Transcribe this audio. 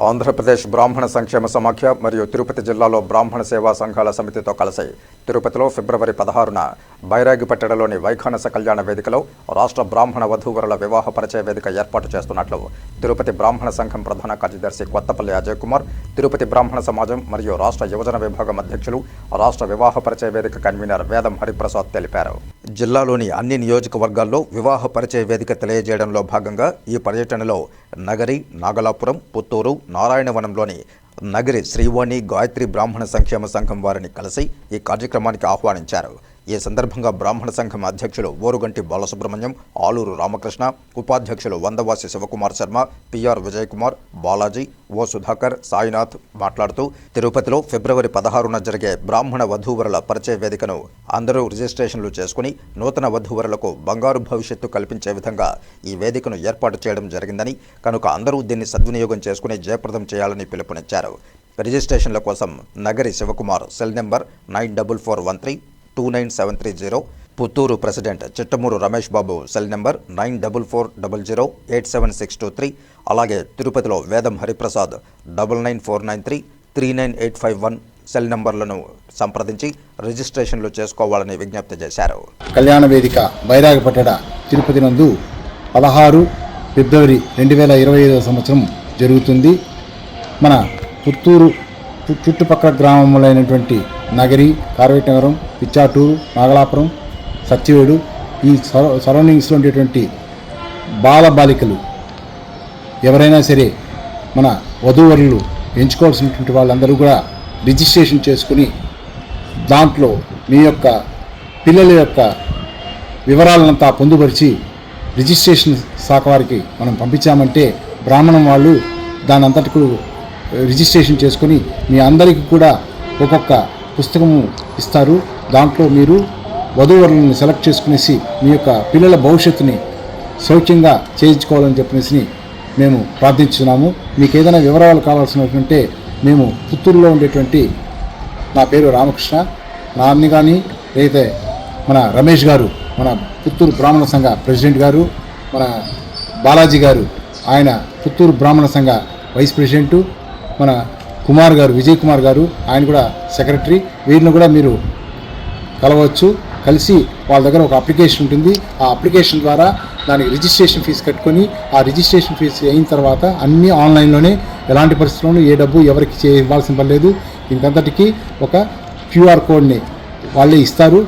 ఆంధ్రప్రదేశ్ బ్రాహ్మణ సంక్షేమ సమాఖ్య మరియు తిరుపతి జిల్లాలో బ్రాహ్మణ సేవా సంఘాల సమితితో కలిసి తిరుపతిలో ఫిబ్రవరి 16న బైరాగిపట్టణలోని వైఖానస కళ్యాణ వేదికలో రాష్ట్ర బ్రాహ్మణ వధూవరుల వివాహ పరిచయ వేదిక ఏర్పాటు చేస్తున్నట్లు తిరుపతి బ్రాహ్మణ సంఘం ప్రధాన కార్యదర్శి కొత్తపల్లి అజయ్ కుమార్, తిరుపతి బ్రాహ్మణ సమాజం మరియు రాష్ట్ర యువజన విభాగం అధ్యక్షులు, రాష్ట్ర వివాహ పరిచయ వేదిక కన్వీనర్ వేదం హరిప్రసాద్ తెలిపారు. జిల్లాలోని అన్ని నియోజకవర్గాల్లో వివాహ పరిచయ వేదిక తెలియజేయడంలో భాగంగా ఈ పర్యటనలో నగరి, నాగలాపురం, పుత్తూరు, నారాయణవనంలోని నగరి శ్రీవాణి గాయత్రి బ్రాహ్మణ సంక్షేమ సంఘం వారిని కలిసి ఈ కార్యక్రమానికి ఆహ్వానించారు. ఈ సందర్భంగా బ్రాహ్మణ సంఘం అధ్యక్షులు ఓరుగంటి బాలసుబ్రహ్మణ్యం, ఆలూరు రామకృష్ణ, ఉపాధ్యక్షులు వందవాసి శివకుమార్ శర్మ, పిఆర్ విజయ్ కుమార్, బాలాజీ, ఓ సుధాకర్, సాయినాథ్ మాట్లాడుతూ తిరుపతిలో ఫిబ్రవరి 16న జరిగే బ్రాహ్మణ వధూవరుల పరిచయ వేదికను అందరూ రిజిస్ట్రేషన్లు చేసుకుని నూతన వధూవరులకు బంగారు భవిష్యత్తు కల్పించే విధంగా ఈ వేదికను ఏర్పాటు చేయడం జరిగిందని, కనుక అందరూ దీన్ని సద్వినియోగం చేసుకుని జయప్రదం చేయాలని పిలుపునిచ్చారు. రిజిస్ట్రేషన్ల కోసం Nagari Shivakumar cell number 9441329730, Puttur president Chittamuru Ramesh Babu cell number 9440087623, అలాగే తిరుపతిలో వేదం హరిప్రసాద్ 994993398551 సెల్ నెంబర్లను సంప్రదించి రిజిస్ట్రేషన్లు చేసుకోవాలని విజ్ఞప్తి చేశారు. కళ్యాణ వేదిక బైరాగిపట్టణ తిరుపతి నందు 16 ఫిబ్రవరి 2025 సంవత్సరం జరుగుతుంది. మన పుత్తూరు చుట్టుపక్కల గ్రామములైనటువంటి నగరి, కార్వేటనగరం, పిచ్చాటూరు, నాగలాపురం, సత్యవేడు ఈ సరౌండింగ్స్లో ఉండేటువంటి బాలబాలికలు ఎవరైనా సరే మన వధూవరులు ఎంచుకోవాల్సినటువంటి వాళ్ళందరూ కూడా రిజిస్ట్రేషన్ చేసుకుని దాంట్లో మీ యొక్క పిల్లల యొక్క వివరాలనంతా పొందుపరిచి రిజిస్ట్రేషన్ శాఖ వారికి మనం పంపించామంటే బ్రాహ్మణం వాళ్ళు దాని అంతటికి రిజిస్ట్రేషన్ చేసుకొని మీ అందరికీ కూడా ఒక్కొక్క పుస్తకము ఇస్తారు. దాంట్లో మీరు వధూవరులను సెలెక్ట్ చేసుకునేసి మీ యొక్క పిల్లల భవిష్యత్తుని సౌఖ్యంగా చేయించుకోవాలని చెప్పేసి మేము ప్రార్థించున్నాము. మీకు ఏదైనా వివరాలు కావాల్సినటువంటి మేము పుత్తూరులో ఉండేటువంటి నా పేరు రామకృష్ణ, నాన్ని కానీ లేదా మన రమేష్ గారు, మన పుత్తూరు బ్రాహ్మణ సంఘ ప్రెసిడెంట్ గారు, మన బాలాజీ గారు ఆయన పుత్తూరు బ్రాహ్మణ సంఘ వైస్ ప్రెసిడెంటు, మన కుమార్ గారు, విజయ్ కుమార్ గారు ఆయన కూడా సెక్రటరీ, వీరిని కూడా మీరు కలవచ్చు. కలిసి వాళ్ళ దగ్గర ఒక అప్లికేషన్ ఉంటుంది. ఆ అప్లికేషన్ ద్వారా దానికి రిజిస్ట్రేషన్ ఫీజు కట్టుకొని ఆ రిజిస్ట్రేషన్ ఫీజు అయిన తర్వాత అన్నీ ఆన్లైన్లోనే, ఎలాంటి పరిస్థితుల్లోనూ ఏ డబ్బు ఎవరికి ఇవ్వాల్సిన పని లేదు. దీనికంతటికీ ఒక QR కోడ్ని వాళ్ళే ఇస్తారు.